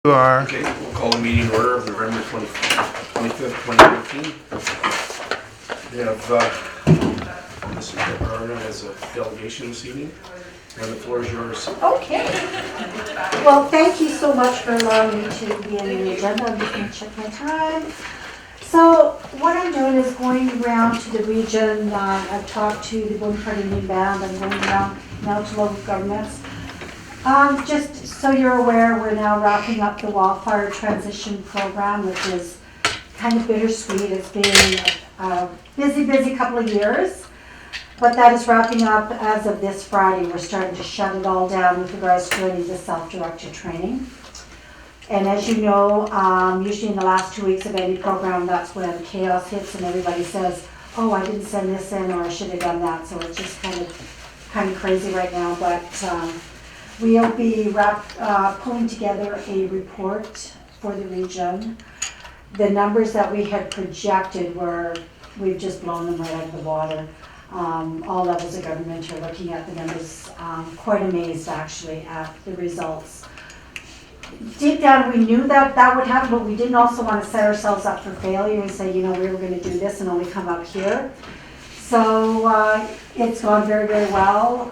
You are. Okay, we'll call the meeting order of November 25th, 2019. We have Mrs. Barna as a delegation this evening, and the floor is yours. Okay. Well, thank you so much for allowing me to be in the agenda. I'm just going to check my time. So what I'm doing is going around to the region. I've talked to the Bonaparte Indian Band. I'm going around now to local governments. Just so you're aware, we're now wrapping up the wildfire transition program, which is kind of bittersweet. It's been a busy couple of years, but that is wrapping up as of this Friday. We're starting to shut it all down with regards to any of the self-directed training. And as you know, usually in the last 2 weeks of any program, that's when chaos hits and everybody says, oh, I didn't send this in, or I should have done that. So it's just kind of crazy right now, but we'll be pulling together a report for the region. The numbers that we had projected we've just blown them right out of the water. All levels of government are looking at the numbers, quite amazed actually at the results. Deep down we knew that would happen, but we didn't also want to set ourselves up for failure and say, we were going to do this and only come up here. So it's gone very, very well.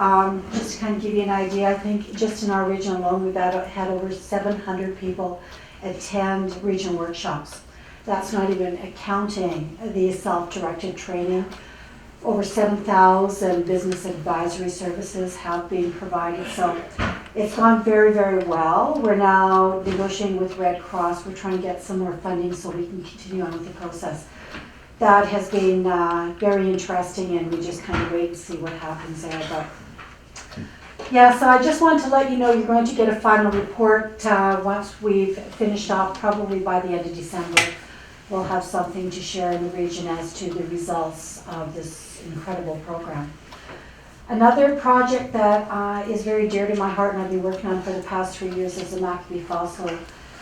Just to kind of give you an idea, I think just in our region alone, we've had over 700 people attend region workshops. That's not even accounting the self-directed training. Over 7,000 business advisory services have been provided. So it's gone very, very well. We're now negotiating with Red Cross. We're trying to get some more funding so we can continue on with the process. That has been very interesting, and we just kind of wait and see what happens there. But yeah, so I just wanted to let you know you're going to get a final report once we've finished off, probably by the end of December. We'll have something to share in the region as to the results of this incredible program. Another project that is very dear to my heart and I've been working on for the past 3 years is the Maccabee Fossil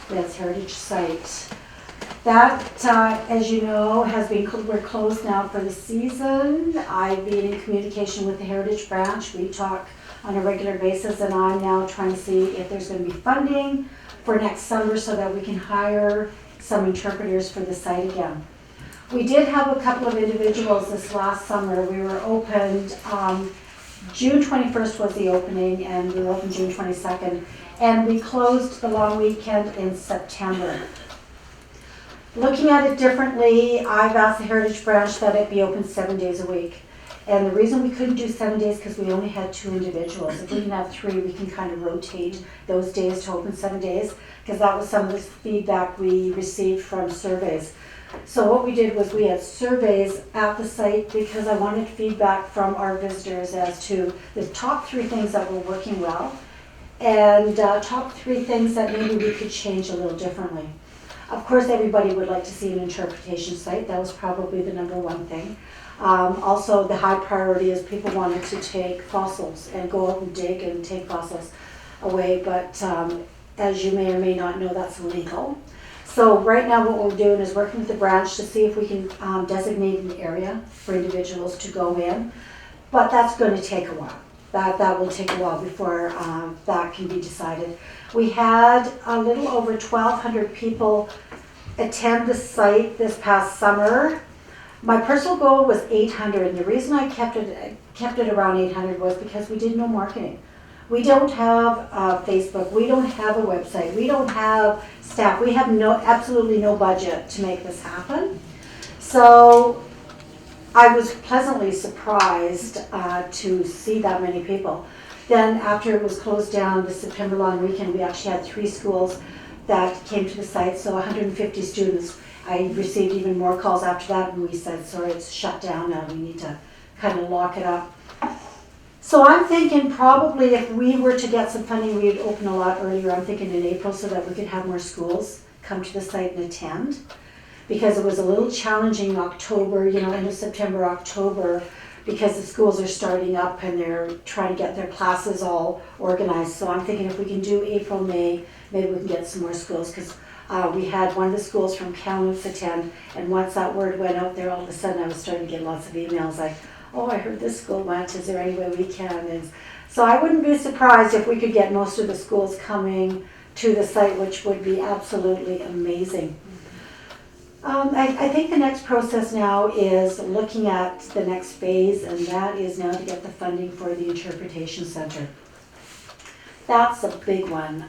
Beds Heritage Site. That, as you know, we're closed now for the season. I've been in communication with the Heritage Branch. We talk on a regular basis, and I'm now trying to see if there's going to be funding for next summer so that we can hire some interpreters for the site again. We did have a couple of individuals this last summer. We were opened, June 21st was the opening, and we were open June 22nd, and we closed the long weekend in September. Looking at it differently, I've asked the Heritage Branch that it be open 7 days a week. And the reason we couldn't do 7 days because we only had 2 individuals. If we can have 3, we can kind of rotate those days to open 7 days, because that was some of the feedback we received from surveys. So what we did was we had surveys at the site because I wanted feedback from our visitors as to the top 3 things that were working well and top 3 things that maybe we could change a little differently. Of course, everybody would like to see an interpretation site. That was probably the number one thing. Also, the high priority is people wanted to take fossils and go out and dig and take fossils away, but as you may or may not know, that's illegal. So right now what we're doing is working with the branch to see if we can designate an area for individuals to go in, but that's going to take a while. That will take a while before that can be decided. We had a little over 1,200 people attend the site this past summer. My personal goal was 800, and the reason I kept it around 800 was because we did no marketing. We don't have Facebook. We don't have a website. We don't have staff. We have absolutely no budget to make this happen. So I was pleasantly surprised to see that many people. Then after it was closed down, the September long weekend, we actually had 3 schools that came to the site, so 150 students. I received even more calls after that, and we said, sorry, it's shut down now, we need to kind of lock it up. So I'm thinking probably if we were to get some funding, we'd open a lot earlier. I'm thinking in April so that we could have more schools come to the site and attend. Because it was a little challenging in October, end of September, October, because the schools are starting up and they're trying to get their classes all organized. So I'm thinking if we can do April, May, maybe we can get some more schools, because we had one of the schools from Kamloops attend, and once that word went out there, all of a sudden I was starting to get lots of emails like, oh, I heard this school went, is there any way we can? And so I wouldn't be surprised if we could get most of the schools coming to the site, which would be absolutely amazing. I think the next process now is looking at the next phase, and that is now to get the funding for the interpretation center. That's a big one.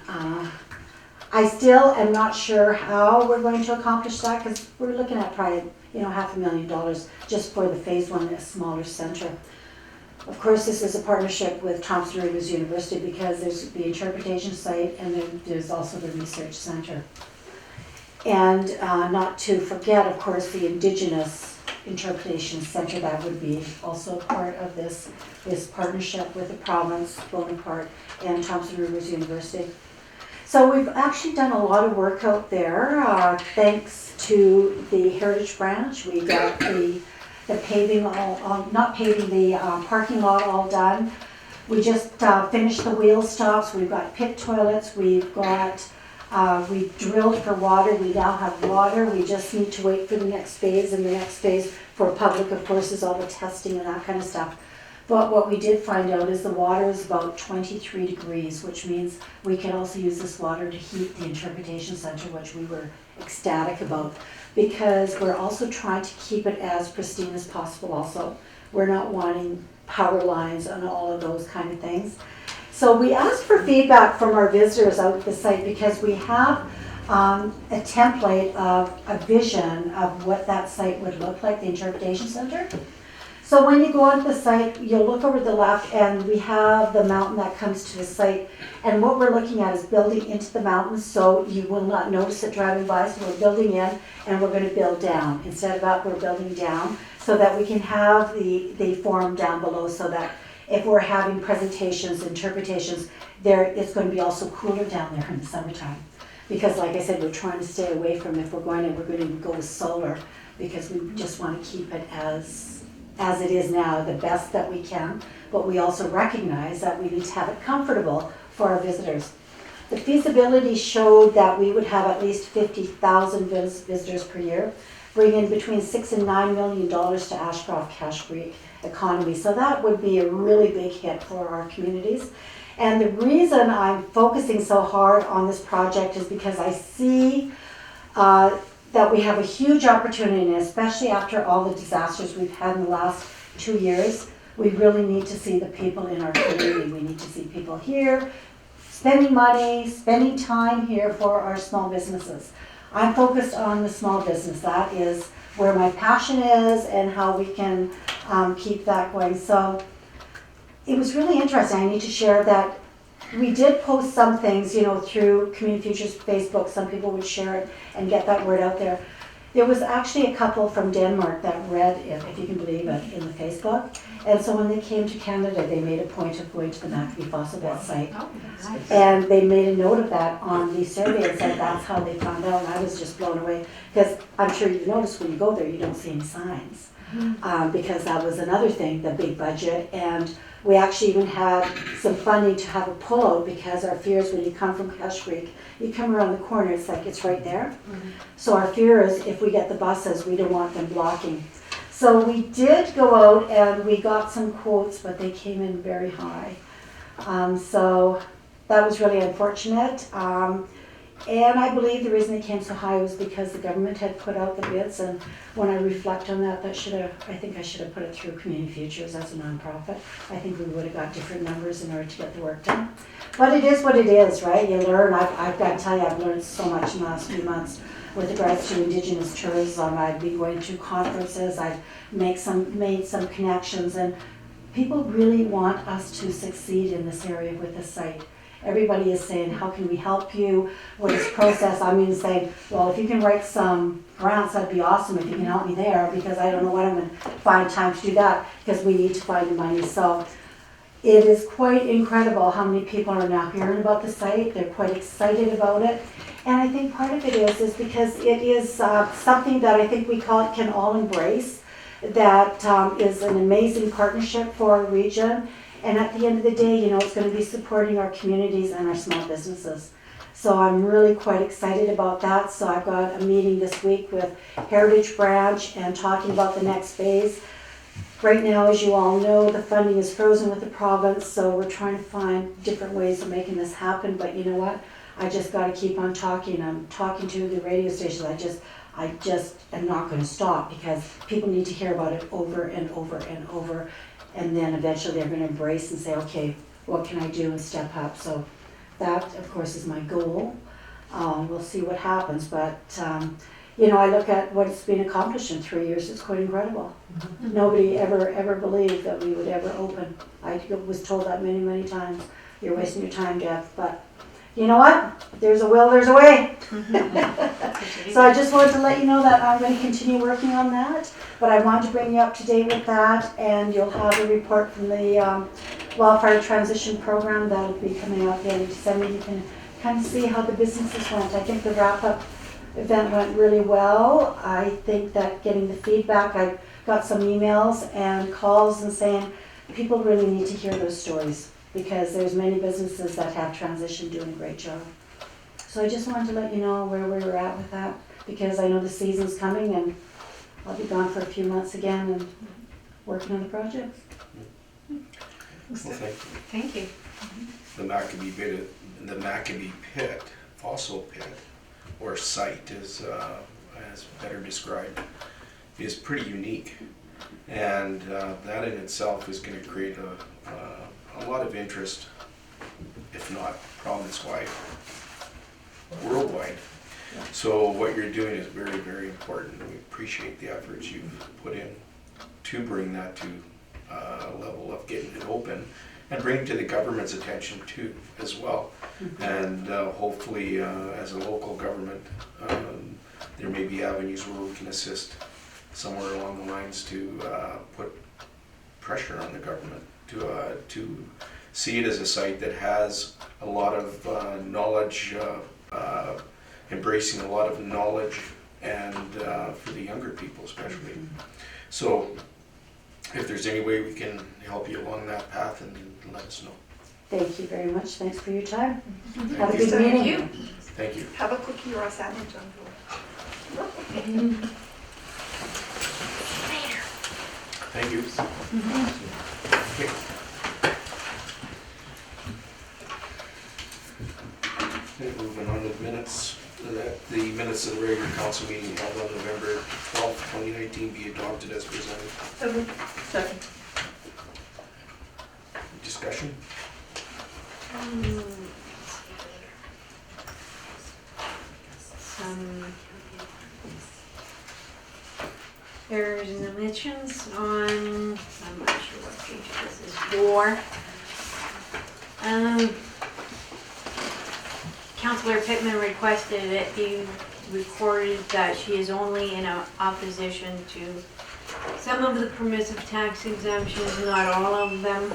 I still am not sure how we're going to accomplish that, because we're looking at probably $500,000 just for the phase one, a smaller center. Of course, this is a partnership with Thompson Rivers University, because there's the interpretation site and then there's also the research center. And not to forget, of course, the Indigenous Interpretation Center. That would be also part of this partnership with the province, Bonaparte, and Thompson Rivers University. So we've actually done a lot of work out there. Thanks to the Heritage Branch, we got the paving, parking lot all done. We just finished the wheel stops. We've got pit toilets. We've got we drilled for water. We now have water. We just need to wait for the next phase, and the next phase for public, of course, is all the testing and that kind of stuff. But what we did find out is the water is about 23 degrees, which means we can also use this water to heat the interpretation center, which we were ecstatic about, because we're also trying to keep it as pristine as possible also. We're not wanting power lines and all of those kind of things. So we asked for feedback from our visitors out at the site, because we have a template of a vision of what that site would look like, the interpretation center. So when you go onto the site, you'll look over the left, and we have the mountain that comes to the site. And what we're looking at is building into the mountain, so you will not notice it driving by. So we're building in, and we're going to build down. Instead of up, we're building down, so that we can have the forum down below, so that if we're having presentations, interpretations, it's going to be also cooler down there in the summertime. Because like I said, we're trying to stay away from, if we're going to go with solar, because we just want to keep it as it is now, the best that we can. But we also recognize that we need to have it comfortable for our visitors. The feasibility showed that we would have at least 50,000 visitors per year, bring in between $6 and $9 million to Ashcroft-Cache Creek economy. So that would be a really big hit for our communities. And the reason I'm focusing so hard on this project is because I see that we have a huge opportunity, and especially after all the disasters we've had in the last 2 years, we really need to see the people in our community. We need to see people here spending money, spending time here for our small businesses. I'm focused on the small business. That is where my passion is, and how we can keep that going. So it was really interesting. I need to share that we did post some things, through Community Futures Facebook. Some people would share it and get that word out there. There was actually a couple from Denmark that read it, if you can believe it, in the Facebook. And so when they came to Canada, they made a point of going to the McAfee Fossil Bed site. Oh, nice. And they made a note of that on the survey and said that's how they found out. And I was just blown away, because I'm sure you've noticed when you go there, you don't see any signs. Because that was another thing, the big budget. And we actually even had some funding to have a pullout, because our fear is when you come from Cache Creek, you come around the corner, it's like it's right there. So our fear is if we get the buses, we don't want them blocking. So we did go out and we got some quotes, but they came in very high. So that was really unfortunate. And I believe the reason they came so high was because the government had put out the bids, and when I reflect on that, I think I should have put it through Community Futures as a nonprofit. I think we would have got different numbers in order to get the work done. But it is what it is, right? You learn. I've got to tell you, I've learned so much in the last few months with regards to Indigenous tourism. I've been going to conferences. I've made some connections, and people really want us to succeed in this area with the site. Everybody is saying, how can we help you? What is process? I mean, saying, well, if you can write some grants, that'd be awesome if you can help me there, because I don't know when I'm going to find time to do that, because we need to find the money. So it is quite incredible how many people are now hearing about the site. They're quite excited about it. And I think part of it is because it is something that I think we can all embrace, that is an amazing partnership for our region. And at the end of the day, it's going to be supporting our communities and our small businesses. So I'm really quite excited about that. So I've got a meeting this week with Heritage Branch and talking about the next phase. Right now, as you all know, the funding is frozen with the province, so we're trying to find different ways of making this happen. But you know what? I just gotta keep on talking. I'm talking to the radio stations. I just am not gonna stop because people need to hear about it over and over and over. And then eventually they're gonna embrace and say, okay, what can I do and step up? So that, of course, is my goal. We'll see what happens, but, you know, I look at what's been accomplished in 3 years, it's quite incredible. Nobody ever believed that we would ever open. I was told that many times, you're wasting your time, Jeff, but you know what? There's a will, there's a way. So I just wanted to let you know that I'm going to continue working on that, but I wanted to bring you up to date with that, and you'll have a report from the Wildfire Transition Program that'll be coming out at the end of December. You can kind of see how the businesses went. I think the wrap-up event went really well. I think that getting the feedback, I got some emails and calls and saying people really need to hear those stories because there's many businesses that have transitioned doing a great job. So I just wanted to let you know where we were at with that because I know the season's coming and I'll be gone for a few months again and working on the project. Well, thank you. Thank you. The Maccabee Pit, fossil pit, or site as better described, is pretty unique. And that in itself is going to create a lot of interest, if not province-wide, worldwide. So what you're doing is very, very important. We appreciate the efforts you've put in to bring that to a level of getting it open and bring it to the government's attention too, as well. And hopefully, as a local government, there may be avenues where we can assist somewhere along the lines to put pressure on the government to see it as a site that has a lot of knowledge, embracing a lot of knowledge, and for the younger people especially. So if there's any way we can help you along that path, and let us know. Thank you very much. Thanks for your time. Thank Have a you. good meeting. you. Thank you. Have a cookie or a sandwich on Thank you. Okay. Okay, moving on to the minutes. The minutes of the regular council meeting held on November 12th, 2019 be adopted as presented. the second. Discussion? Some errors and omissions on, I'm not sure what page this is for. Councillor Pittman requested it be recorded that she is only in opposition to some of the permissive tax exemptions, not all of them.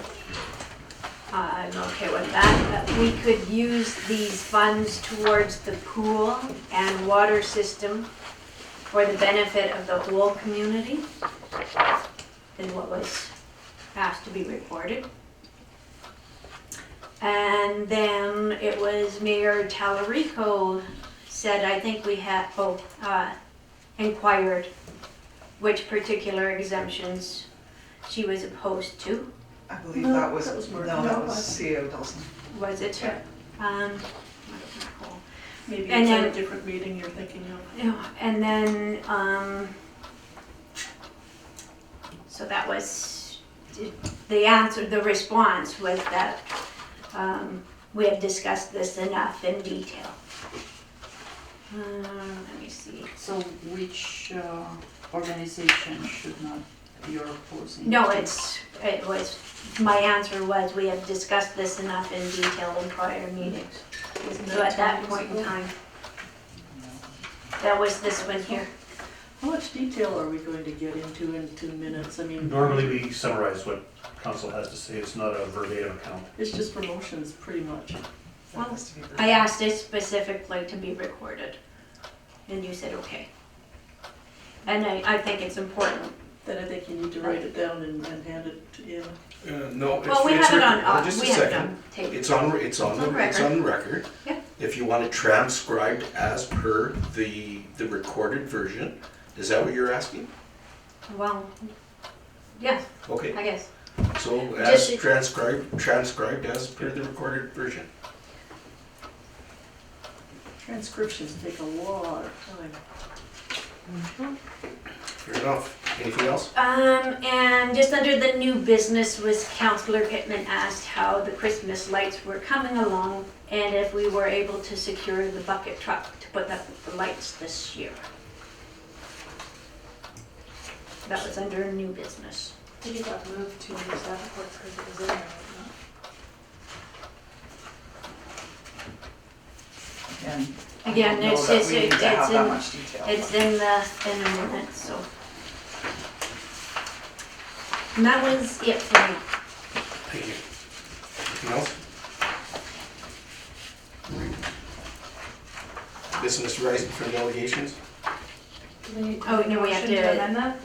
I'm okay with that, but we could use these funds towards the pool and water system for the benefit of the whole community, is what was asked to be recorded. And then it was Mayor Talarico said, I think we had, inquired which particular exemptions she was opposed to. I believe that was, that was Mark. no, No, that it was wasn't. C.O. Dawson. Was it? Yeah. I don't recall. Maybe And it's at then- a different meeting you're thinking of. Yeah, and then, so that was, the answer, the response was that, we have discussed this enough in detail. Let me see. So which organization should not you're opposing? No, it was, my answer was, we have discussed this enough in detail in prior meetings. Isn't So at that 2 point in months ago? time, that was this one here. How much detail are we going to get into in 2 minutes? I mean, Normally, we summarize what council has to say. It's not a verbatim account. it's just for motions, pretty much. Well, I asked it specifically to be recorded, and you said okay. And I think it's important. Then I think you need to write it down and hand it in. No, Well, we it's have it recorded. on, Just a we have it second. on tape. It's on the record. Yeah. If you want it transcribed as per the recorded version, is that what you're asking? Well, yeah, Okay, I guess. so as Just- transcribed as per the recorded version. Transcriptions take a lot of time. Fair enough. Anything else? And just under the new business was Councillor Pittman asked how the Christmas lights were coming along and if we were able to secure the bucket truck to put up the lights this year. That was under new business. I think it got moved to the staff report because it was in there, wasn't it? Again, I don't know it's that just, we need to have it's that in, much detail. it's in the minutes, so. And that was it for me. Thank you. Anything else? Business rising from delegations? Do we need Oh, no, we have motion to- amend that?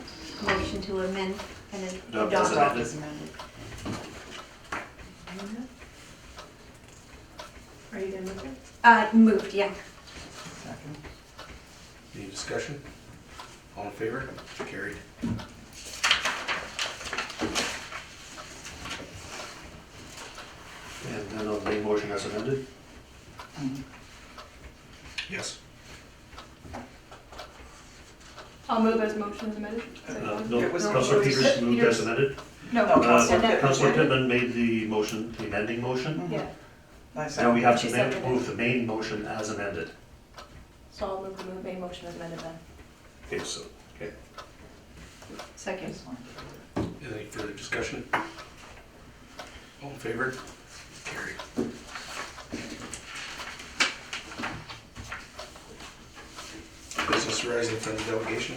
Motion to amend and Adopt adopt. as Adopt as amended. Are you gonna move it? Moved, yeah. Second. Any discussion? All in favor? Carried. And then on the main motion as amended, Mhm. Yes. I'll move as motion is amended. no, It was- Councillor Peters moved as amended. No, No, Councillor Pittman. Councillor Pittman made the motion, the amending motion. Mhm. Yeah, I Now second. we have She to seconded. move the main motion as amended. so I'll move the main motion as amended then. Okay, so, okay. Second. This one. Any further discussion? All in favor? Carried. Business rising from the delegation?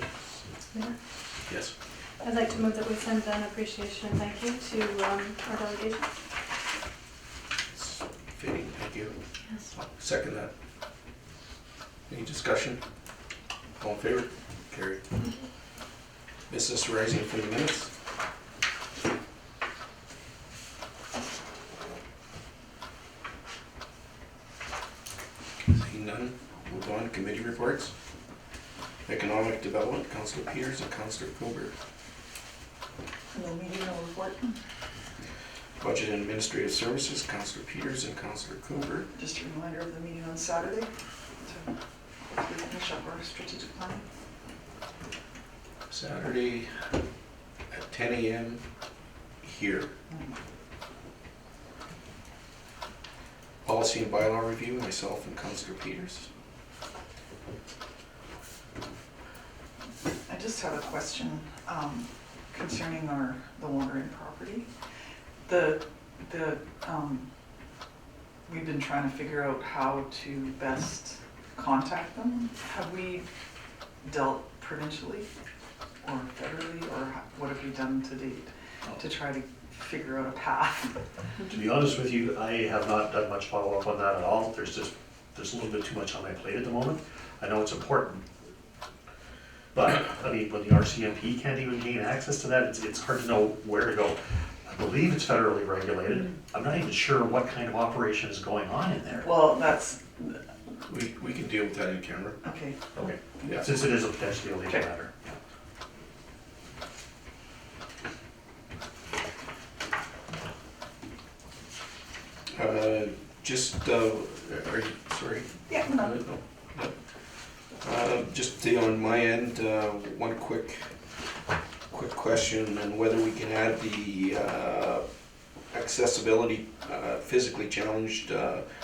Yeah. Yes. I'd like to move that we send an appreciation and thank you to our delegation. It's fitting, thank you. Yes. I'll second that. Any discussion? All in favor? Carried. Business rising from the minutes? Seeing none, move on to committee reports. Economic Development, Councillor Peters and Councillor Colbert. No meeting, no report. Budget and Administrative Services, Councillor Peters and Councillor Colbert. Just a reminder of the meeting on Saturday to hopefully finish up our strategic plan. Saturday at 10 a.m. here. Policy and bylaw review, myself and Councillor Peters. I just have a question concerning the Wandering property. We've been trying to figure out how to best contact them. Have we dealt provincially or federally, or what have we done to date to try to figure out a path? To be honest with you, I have not done much follow-up on that at all. There's a little bit too much on my plate at the moment. I know it's important. But, I mean, when the RCMP can't even gain access to that, it's hard to know where to go. I believe it's federally regulated. I'm not even sure what kind of operation is going on in there. Well, that's, We can deal with that in camera. okay. Okay, Yeah. since it is a potentially illegal Okay. matter. Are you, sorry? Yeah, No, no. no. Just on my end, one quick question on whether we can add the accessibility, physically challenged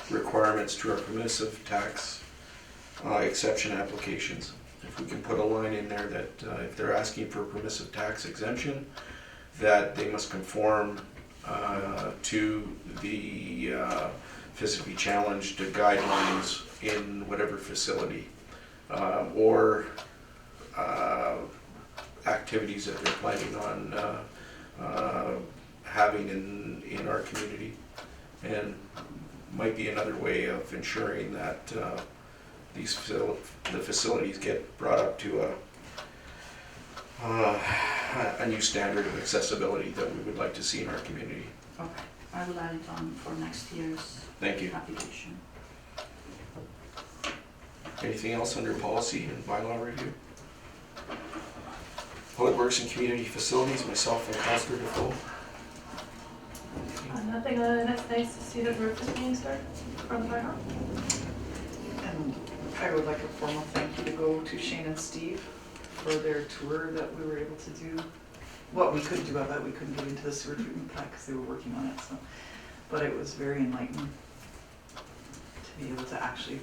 requirements to our permissive tax exception applications. If we can put a line in there that if they're asking for a permissive tax exemption, that they must conform to the physically challenged guidelines in whatever facility or activities that they're planning on having in our community. And might be another way of ensuring that the facilities get brought up to a new standard of accessibility that we would like to see in our community. Okay, I will add it on for next year's Thank you. application. Anything else under policy and bylaw review? Public Works and Community Facilities, myself and Councillor Defoe. Nothing other than it's nice to see the roof is being started from the fire hall. And I would like a formal thank you to go to Shane and Steve for their tour that we were able to do. What we could do about that, we couldn't get into the sewer treatment plant because they were working on it, so. But it was very enlightening to be able to actually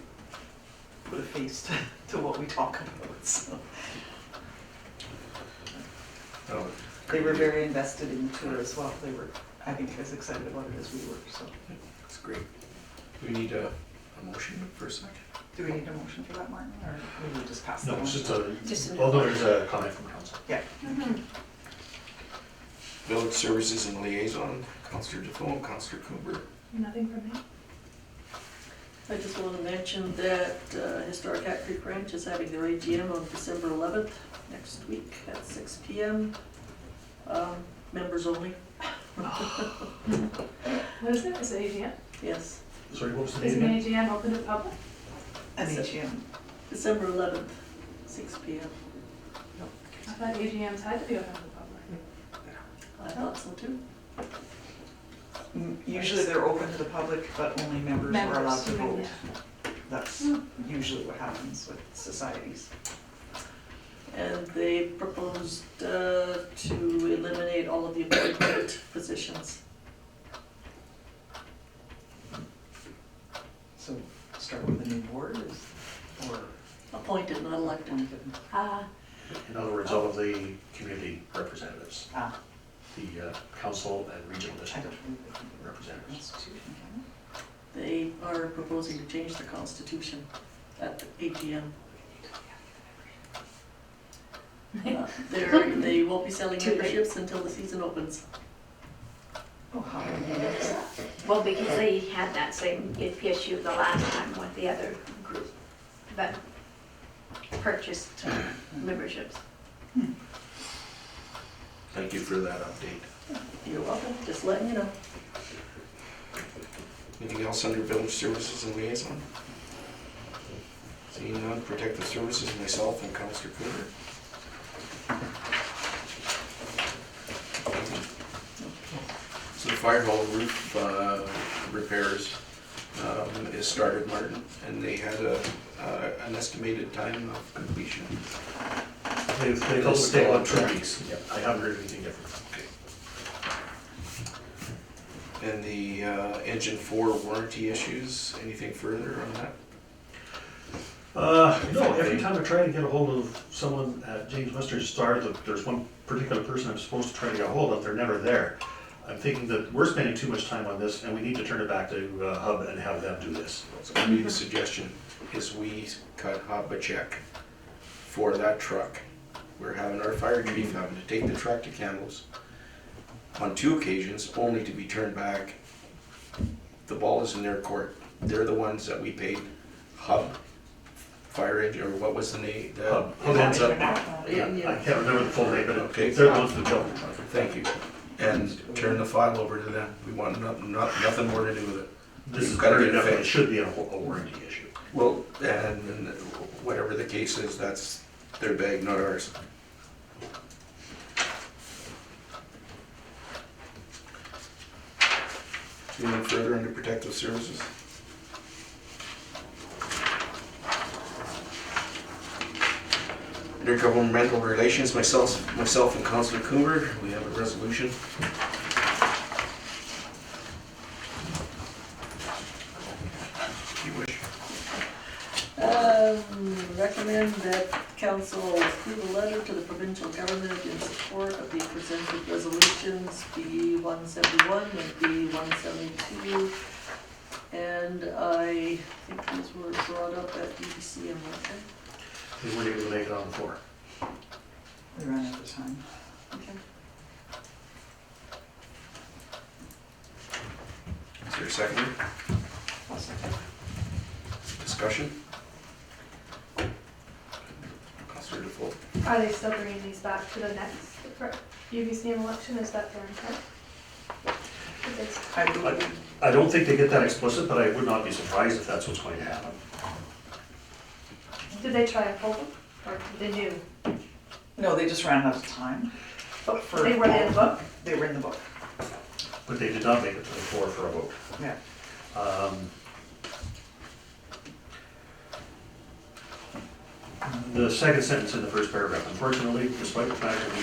put a face to what we talk about, so. Oh, They were very invested in the tour as well. They were, I think, as excited about it as we were, so. That's great. Do we need a motion for a second? Do we need a motion for that, Martin, or we would just pass that No, on? it's Just just an- a, although there's a comment from council. Yeah. Village Services and Liaison, Councillor Defoe, Councillor Cooper. Nothing from me. I just want to mention that Historic Hat Creek Ranch is having their AGM on December 11th, next week at 6 p.m. Members only, What is it? Is it AGM? yes, Sorry, what was the Is name an again? AGM open to the public? An AGM. December 11th, 6 p.m. I thought AGMs had to be open to the public. I thought so too. Usually they're open to the public, but only members are allowed to you mean, vote. That's usually what happens with societies. And they proposed to eliminate all of the appointed positions. So start with a new board or Appointed, not elected. appointed? In other words, all of the community representatives, Ah, the council and regional I district don't believe they can do that. representatives. Constitution, can They are proposing to change the constitution at the AGM. They won't be selling Too late. memberships until the season opens. they? Oh, how many years? Well, because they had that same issue the last time with the other group that purchased memberships. Thank you for that update. You're welcome, just letting you know. Anything else under Village Services and Liaison? Seeing none, Protective Services, myself and Councillor Cooper. So the fire hall roof repairs is started, Martin, and they had an estimated time of completion. They told us to take about 2 weeks. Yeah, I haven't heard anything different. And the engine 4 warranty issues, anything further on that? No, every time I try to get a hold of someone at James Western Star, there's one particular person I'm supposed to try to get a hold of, they're never there. I'm thinking that we're spending too much time on this and we need to turn it back to Hub and have them do this. So maybe the suggestion is we cut Hub a check for that truck. We're having our fire chief having to take the truck to Campbell's on 2 occasions, only to be turned back. The ball is in their court. They're the ones that we paid Hub Fire Engine, or what was the name? Hub Ends up. I can't remember the full name, but Okay. they're the ones that built it. Thank you. And turn the file over to them. We want nothing more to do with it. This is You've gotta very get it definitely, it fixed. should be a warranty issue. Well, and whatever the case is, that's their bag, not ours. Anything further under Protective Services? Intergovernmental Relations, myself and Councillor Cooper, we have a resolution. If you wish. Recommend that council approve a letter to the provincial government in support of the presented resolutions, B 171 and B 172. And I think these were brought up at EDC, weren't they? They weren't able to make it on the floor. We ran out of time. Okay. Is there a second? I'll second. Discussion? Councillor Default. Are they still bringing these back to the next UBCM election? Is that their intent? Did they s- I believe, I don't think they get that explicit, but I would not be surprised if that's what's going to happen. Did they try and pull them, or did they do? no, they just ran out of time. But For- they were in the book? They were in the book, But they did not make it to the floor for a vote. yeah. The second sentence in the first paragraph, unfortunately, despite the fact that we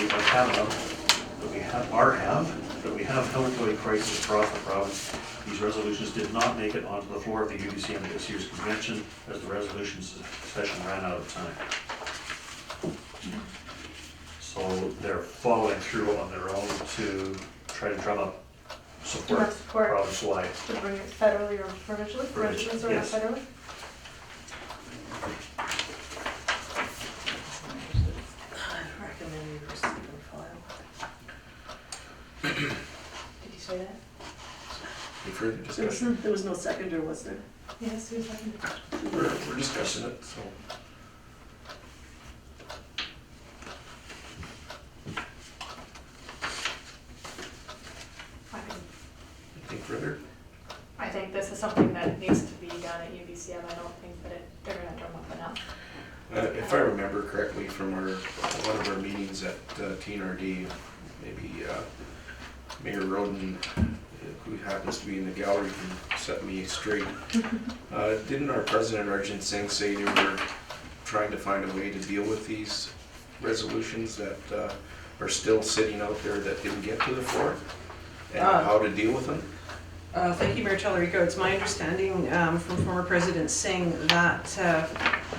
have opioid crisis across the province, these resolutions did not make it onto the floor of the UBCM at this year's convention, as the resolution session ran out of time. So they're following through on their own to try to drum up support Direct support. province-wide. To bring it federally or provincially, for Provincial, instance, or not yes. federally? I recommend you receive and file. Did you say that? Any further discussion? There was no seconder, was there? Yes, who's second? We're discussing it, so. Anything further? I think this is something that needs to be done at UBCM. I don't think that they're gonna drum up enough. If I remember correctly from one of our meetings at TNRD, maybe Mayor Roden, who happens to be in the gallery, can set me straight. Didn't our President Arjun Singh say they were trying to find a way to deal with these resolutions that are still sitting out there that didn't get to the floor? And how to deal with them? Thank you, Mayor Tellerico. It's my understanding from former President Singh that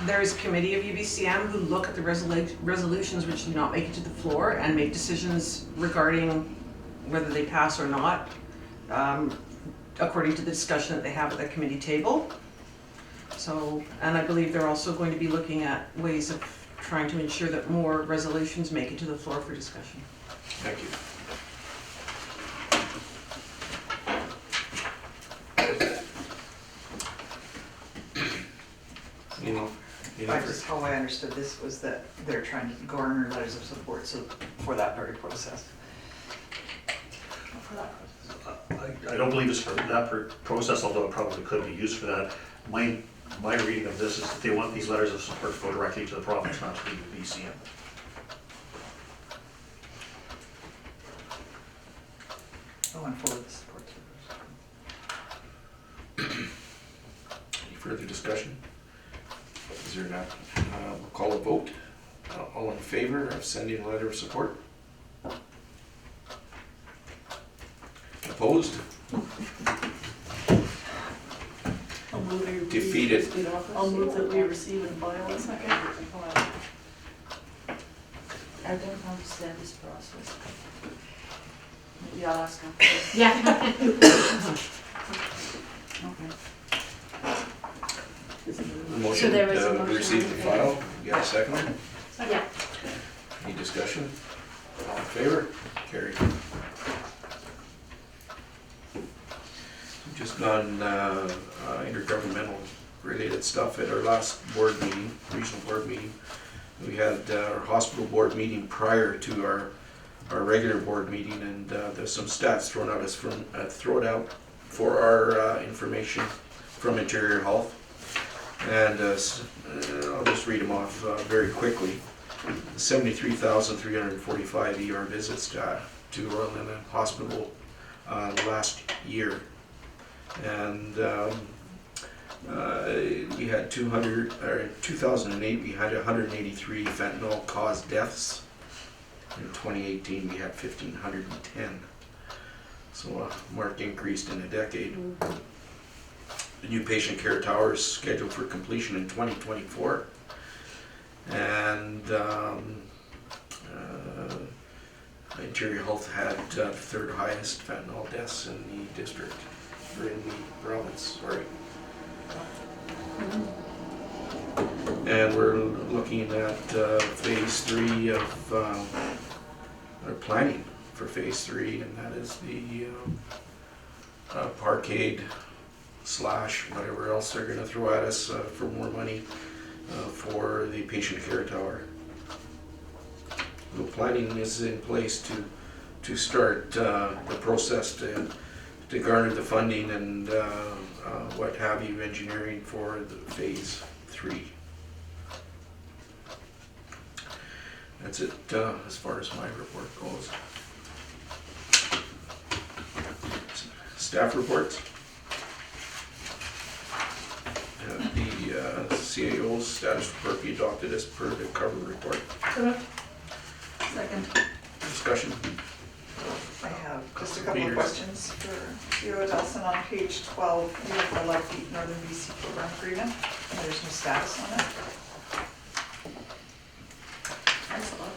there is a committee of UBCM who look at the resolutions which do not make it to the floor and make decisions regarding whether they pass or not, according to the discussion that they have at the committee table. So, and I believe they're also going to be looking at ways of trying to ensure that more resolutions make it to the floor for discussion. Thank you. How I understood this was that they're trying to garner letters of support for that very process. For that process. I don't believe it's for that process, although it probably could be used for that. My reading of this is that they want these letters of support to go directly to the province, not to the BCM. Oh, and forward the support to Any further discussion? Is there not? We'll call a vote. All in favor of sending a letter of support? Opposed? I'll move we- Defeated. I'll move that we receive and file. I don't understand this process. Maybe I'll ask him. Yeah. Okay. Motion there was a to motion receive on the the file. You got a second? Yeah. Any discussion? All in favor? Carried. Just on intergovernmental related stuff, at our last board meeting, regional board meeting, we had our hospital board meeting prior to our regular board meeting, and there's some stats thrown out for our information from Interior Health. And I'll just read them off very quickly. 73,345 ER visits to Royal London Hospital last year. And we had 2008, we had 183 fentanyl caused deaths. In 2018, we had 1,510. So a marked increase in a decade. The new patient care tower is scheduled for completion in 2024. And Interior Health had the third highest fentanyl deaths in the district, or in the province, sorry. And we're looking at phase 3 of, or planning for phase 3, and that is the Parkade / whatever else they're gonna throw at us for more money for the patient care tower. The planning is in place to start the process to garner the funding and what have you, engineering for the phase 3. That's it as far as my report goes. Staff reports. The CAO's status report be adopted as per the cover report. Second. Discussion. I have just a couple of Peters. questions for CEO Adelson. On page 12, you have the Love Northern BC program agreement. There's no status on it. I saw it.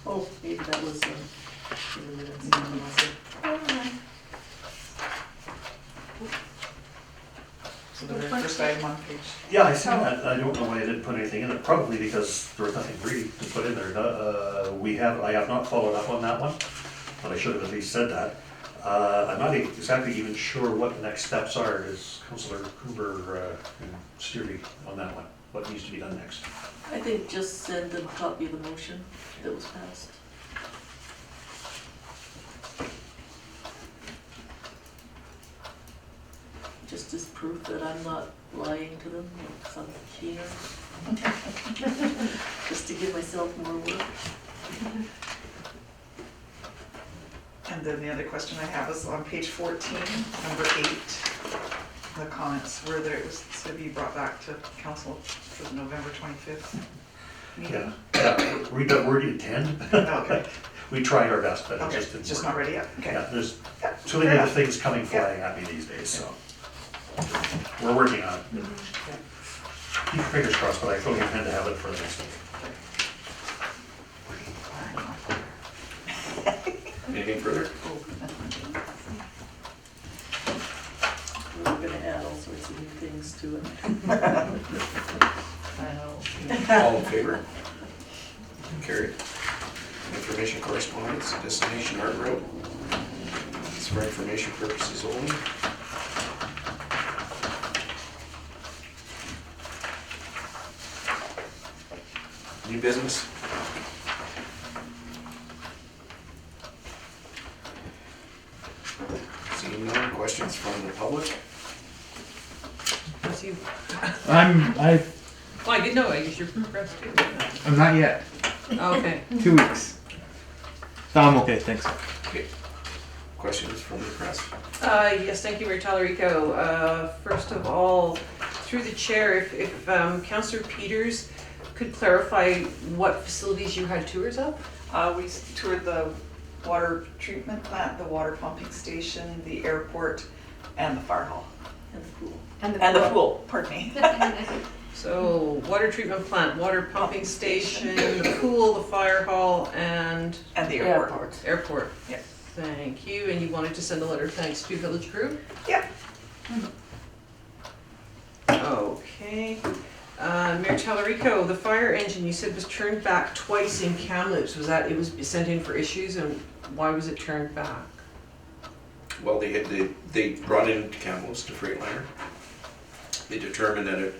Oh, maybe that was, in the minutes. So the very first item on page. Yeah, I see that. I don't know why I didn't put anything in it, probably because there was nothing really to put in there. I have not followed up on that one, but I should have at least said that. I'm not exactly even sure what the next steps are. Is Councillor Cooper can steer me on that one? What needs to be done next? I think just send them a copy of the motion that was passed. Just as proof that I'm not lying to them, like some keener. Just to give myself more work. And then the other question I have is on page 14, number 8, the comments where there was to be brought back to council for the November 25th meeting. Yeah. Read that word intend. Okay, We tried our best, but it okay, just didn't just work. not ready yet, okay. Yeah, there's Yeah, too many fair other enough. things coming flying at me these days, so. We're working on it. Keep your fingers crossed, but I fully intend to have it for the next meeting. Anything further? We're gonna add all sorts of new things to it. I know. All in favor? Carried. Information correspondence, destination Art Road. It's for information purposes only. New business? Seeing none, questions from the public? That's you. I'm Well, I didn't know, I guess you're pressed too. not yet. Okay. 2 weeks. So I'm okay, thanks. Okay. Questions from the press? Yes, thank you, Mayor Talarico. First of all, through the chair, if Councillor Peters could clarify what facilities you had tours of? We toured the water treatment plant, the water pumping station, the airport, and the fire hall. And the pool. And the pool, pardon me. So, water treatment plant, water pumping station, the pool, the fire hall, and And the airport. airport. Yeah. Thank you, and you wanted to send a letter of thanks to Village Crew? Yeah. Okay. Mayor Talarico, the fire engine you said was turned back twice in Kamloops. Was that, it was sent in for issues, and why was it turned back? Well, they brought it into Kamloops to Freightliner. They determined that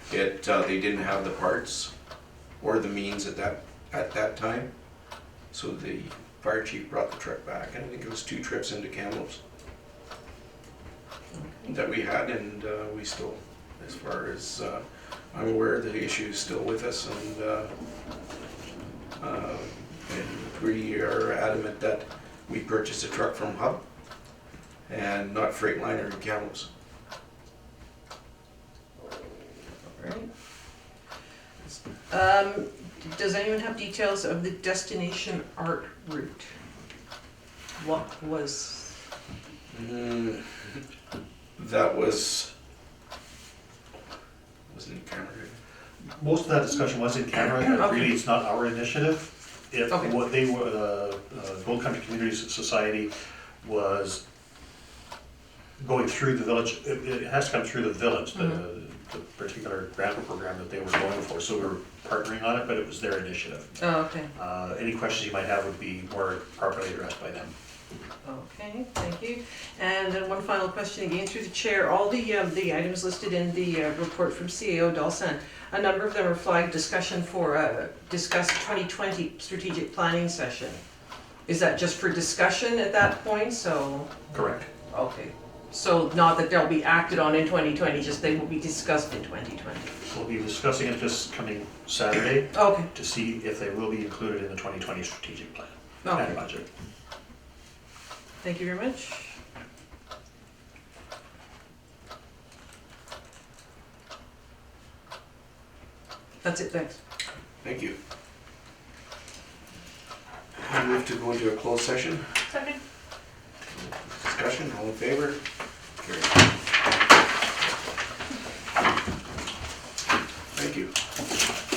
they didn't have the parts or the means at that time. So the fire chief brought the truck back, and I think it was 2 trips into Kamloops that we had, and we still, as far as I'm aware, the issue is still with us, and we are adamant that we purchase a truck from Hub and not Freightliner in Kamloops. Alright. Does anyone have details of the destination art route? What was, That wasn't in camera. Most of that discussion was in camera, and Okay. really it's not our initiative. If Okay. what they were, the Gold Country Communities Society was going through the village, it has to come through the village, the particular grant program that they were going for, so we were partnering on it, but it was their initiative. oh, okay. Any questions you might have would be more properly addressed by them. Okay, thank you. And then one final question again through the chair. All the items listed in the report from CAO Dalsan, a number of them are flagged discussion for discuss 2020 strategic planning session. Is that just for discussion at that point? So, Correct. okay. So not that they'll be acted on in 2020, just they will be discussed in 2020. We'll be discussing it this coming Saturday Okay, to see if they will be included in the 2020 strategic plan and okay. budget. Thank you very much. That's it, thanks. Thank you. I move to go into a closed session. Second. Discussion, all in favor? Carried. Thank you.